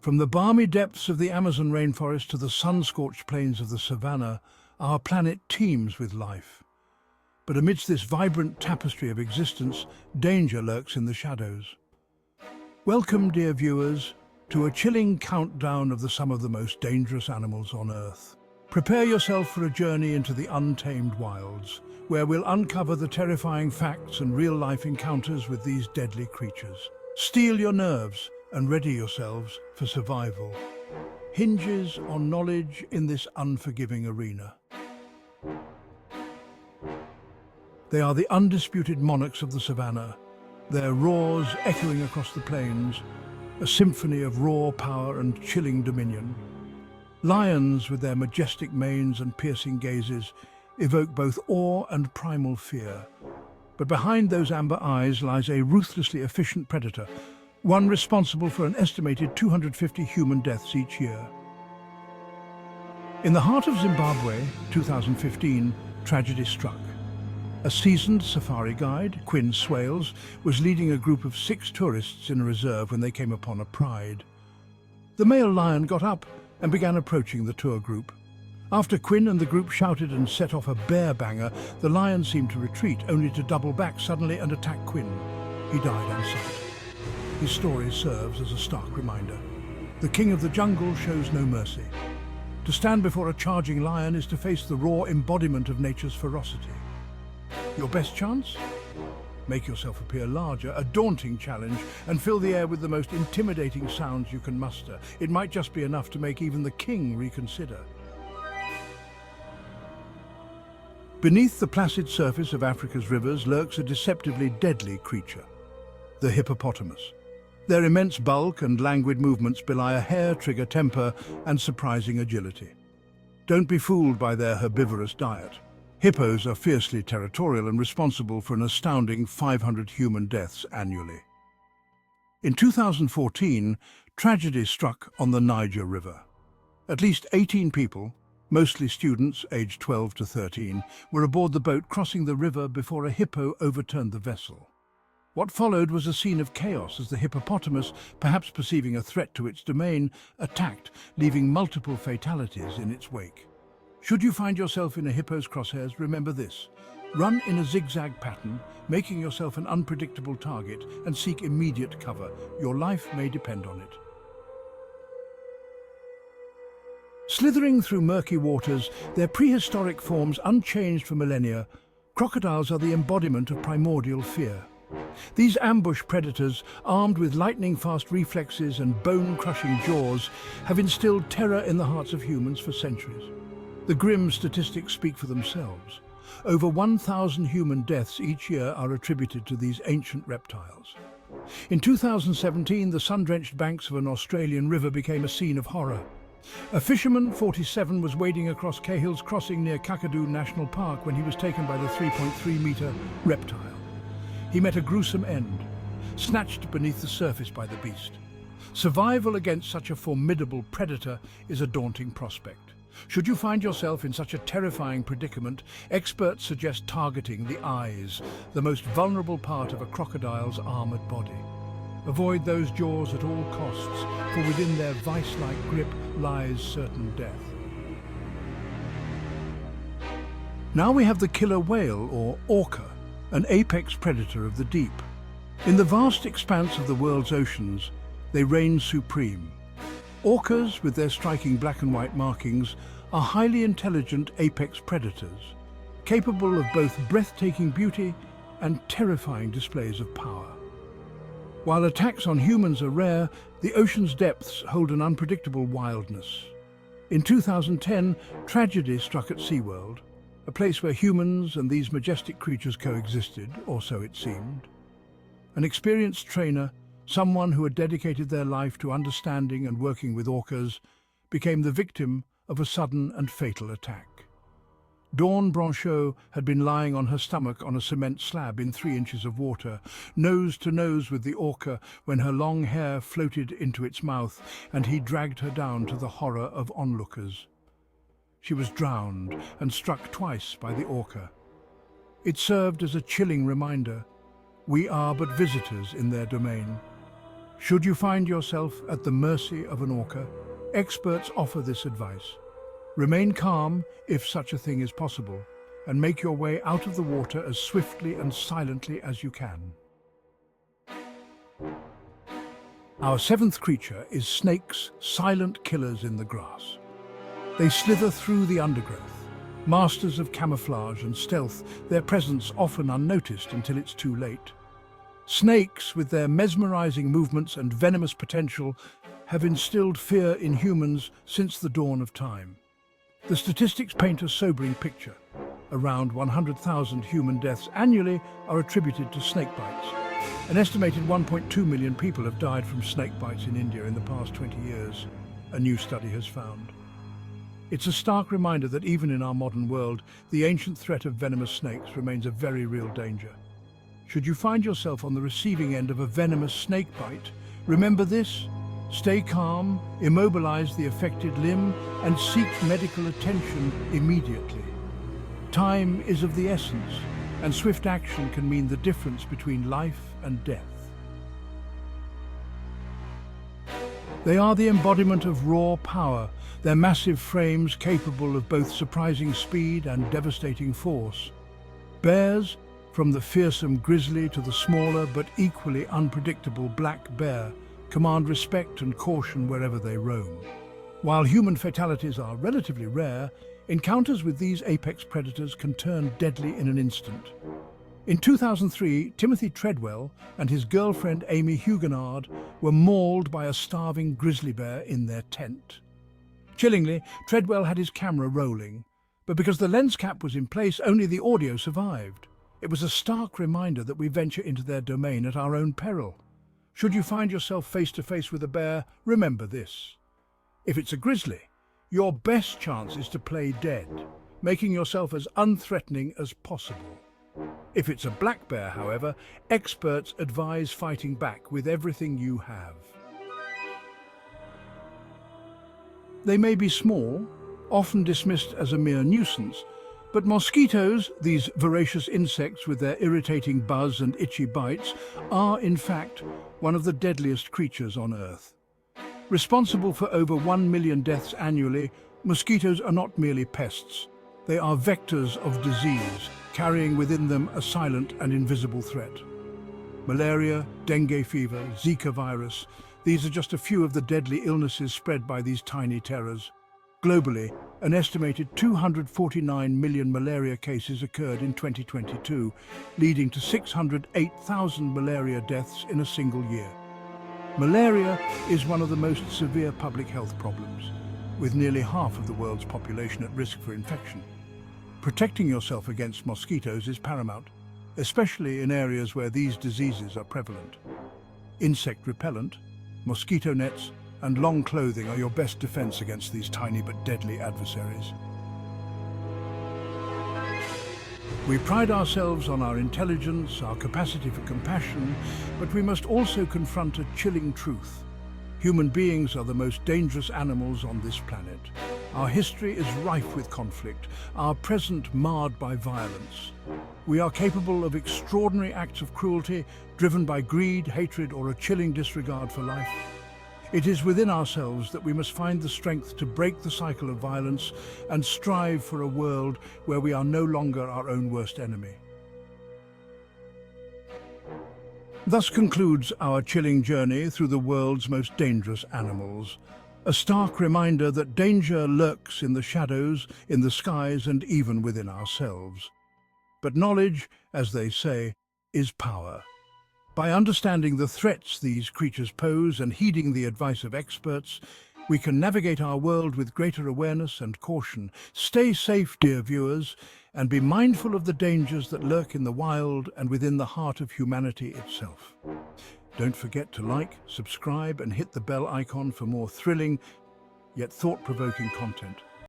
From the balmy depths of the Amazon rainforest to the sun-scorched plains of the savannah, our planet teems with life. But amidst this vibrant tapestry of existence, danger lurks in the shadows. Welcome, dear viewers, to a chilling countdown of some of the most dangerous animals on Earth. Prepare yourself for a journey into the untamed wilds, where we'll uncover the terrifying facts and real-life encounters with these deadly creatures. Steel your nerves and ready yourselves for survival. Hinges on knowledge in this unforgiving arena. They are the undisputed monarchs of the savannah, their roars echoing across the plains, a symphony of raw power and chilling dominion. Lions, with their majestic manes and piercing gazes, evoke both awe and primal fear. But behind those amber eyes lies a ruthlessly efficient predator, one responsible for an estimated 250 human deaths each year. In the heart of Zimbabwe, 2015, tragedy struck. A seasoned safari guide, Quinn Swales, was leading a group of 6 tourists in a reserve when they came upon a pride. The male lion got up and began approaching the tour group. After Quinn and the group shouted and set off a bear banger, the lion seemed to retreat, only to double back suddenly and attack Quinn. He died on sight. His story serves as a stark reminder. The king of the jungle shows no mercy. To stand before a charging lion is to face the raw embodiment of nature's ferocity. Your best chance? Make yourself appear larger, a daunting challenge, and fill the air with the most intimidating sounds you can muster. It might just be enough to make even the king reconsider. Beneath the placid surface of Africa's rivers lurks a deceptively deadly creature, the hippopotamus. Their immense bulk and languid movements belie a hair-trigger temper and surprising agility. Don't be fooled by their herbivorous diet. Hippos are fiercely territorial and responsible for an astounding 500 human deaths annually. In 2014, tragedy struck on the Niger River. At least 18 people, mostly students aged 12 to 13, were aboard the boat crossing the river before a hippo overturned the vessel. What followed was a scene of chaos as the hippopotamus, perhaps perceiving a threat to its domain, attacked, leaving multiple fatalities in its wake. Should you find yourself in a hippo's crosshairs, remember this. Run in a zigzag pattern, making yourself an unpredictable target, and seek immediate cover. Your life may depend on it. Slithering through murky waters, their prehistoric forms unchanged for millennia, crocodiles are the embodiment of primordial fear. These ambush predators, armed with lightning-fast reflexes and bone-crushing jaws, have instilled terror in the hearts of humans for centuries. The grim statistics speak for themselves. Over 1,000 human deaths each year are attributed to these ancient reptiles. In 2017, the sun-drenched banks of an Australian river became a scene of horror. A fisherman, 47, was wading across Cahill's Crossing near Kakadu National Park when he was taken by the 3.3-metre reptile. He met a gruesome end, snatched beneath the surface by the beast. Survival against such a formidable predator is a daunting prospect. Should you find yourself in such a terrifying predicament, experts suggest targeting the eyes, the most vulnerable part of a crocodile's armored body. Avoid those jaws at all costs, for within their vice-like grip lies certain death. Now we have the killer whale, or orca, an apex predator of the deep. In the vast expanse of the world's oceans, they reign supreme. Orcas, with their striking black and white markings, are highly intelligent apex predators, capable of both breathtaking beauty and terrifying displays of power. While attacks on humans are rare, the ocean's depths hold an unpredictable wildness. In 2010, tragedy struck at SeaWorld, a place where humans and these majestic creatures coexisted, or so it seemed. An experienced trainer, someone who had dedicated their life to understanding and working with orcas, became the victim of a sudden and fatal attack. Dawn Branchot had been lying on her stomach on a cement slab in 3 inches of water, nose to nose with the orca when her long hair floated into its mouth and he dragged her down to the horror of onlookers. She was drowned and struck twice by the orca. It served as a chilling reminder. We are but visitors in their domain. Should you find yourself at the mercy of an orca, experts offer this advice. Remain calm, if such a thing is possible, and make your way out of the water as swiftly and silently as you can. Our seventh creature is snakes, silent killers in the grass. They slither through the undergrowth, masters of camouflage and stealth, their presence often unnoticed until it's too late. Snakes, with their mesmerizing movements and venomous potential, have instilled fear in humans since the dawn of time. The statistics paint a sobering picture. Around 100,000 human deaths annually are attributed to snake bites. An estimated 1.2 million people have died from snake bites in India in the past 20 years, a new study has found. It's a stark reminder that even in our modern world, the ancient threat of venomous snakes remains a very real danger. Should you find yourself on the receiving end of a venomous snake bite, remember this: stay calm, immobilize the affected limb, and seek medical attention immediately. Time is of the essence, and swift action can mean the difference between life and death. They are the embodiment of raw power, their massive frames capable of both surprising speed and devastating force. Bears, from the fearsome grizzly to the smaller but equally unpredictable black bear, command respect and caution wherever they roam. While human fatalities are relatively rare, encounters with these apex predators can turn deadly in an instant. In 2003, Timothy Treadwell and his girlfriend Amy Huguenard were mauled by a starving grizzly bear in their tent. Chillingly, Treadwell had his camera rolling, but because the lens cap was in place, only the audio survived. It was a stark reminder that we venture into their domain at our own peril. Should you find yourself face to face with a bear, remember this: if it's a grizzly, your best chance is to play dead, making yourself as unthreatening as possible. If it's a black bear, however, experts advise fighting back with everything you have. They may be small, often dismissed as a mere nuisance, but mosquitoes, these voracious insects with their irritating buzz and itchy bites, are in fact one of the deadliest creatures on Earth. Responsible for over 1 million deaths annually, mosquitoes are not merely pests. They are vectors of disease, carrying within them a silent and invisible threat. Malaria, dengue fever, Zika virus, these are just a few of the deadly illnesses spread by these tiny terrors. Globally, an estimated 249 million malaria cases occurred in 2022, leading to 608,000 malaria deaths in a single year. Malaria is one of the most severe public health problems, with nearly half of the world's population at risk for infection. Protecting yourself against mosquitoes is paramount, especially in areas where these diseases are prevalent. Insect repellent, mosquito nets, and long clothing are your best defense against these tiny but deadly adversaries. We pride ourselves on our intelligence, our capacity for compassion, but we must also confront a chilling truth. Human beings are the most dangerous animals on this planet. Our history is rife with conflict, our present marred by violence. We are capable of extraordinary acts of cruelty, driven by greed, hatred, or a chilling disregard for life. It is within ourselves that we must find the strength to break the cycle of violence and strive for a world where we are no longer our own worst enemy. Thus concludes our chilling journey through the world's most dangerous animals. A stark reminder that danger lurks in the shadows, in the skies, and even within ourselves. But knowledge, as they say, is power. By understanding the threats these creatures pose and heeding the advice of experts, we can navigate our world with greater awareness and caution. Stay safe, dear viewers, and be mindful of the dangers that lurk in the wild and within the heart of humanity itself. Don't forget to like, subscribe, and hit the bell icon for more thrilling, yet thought-provoking content.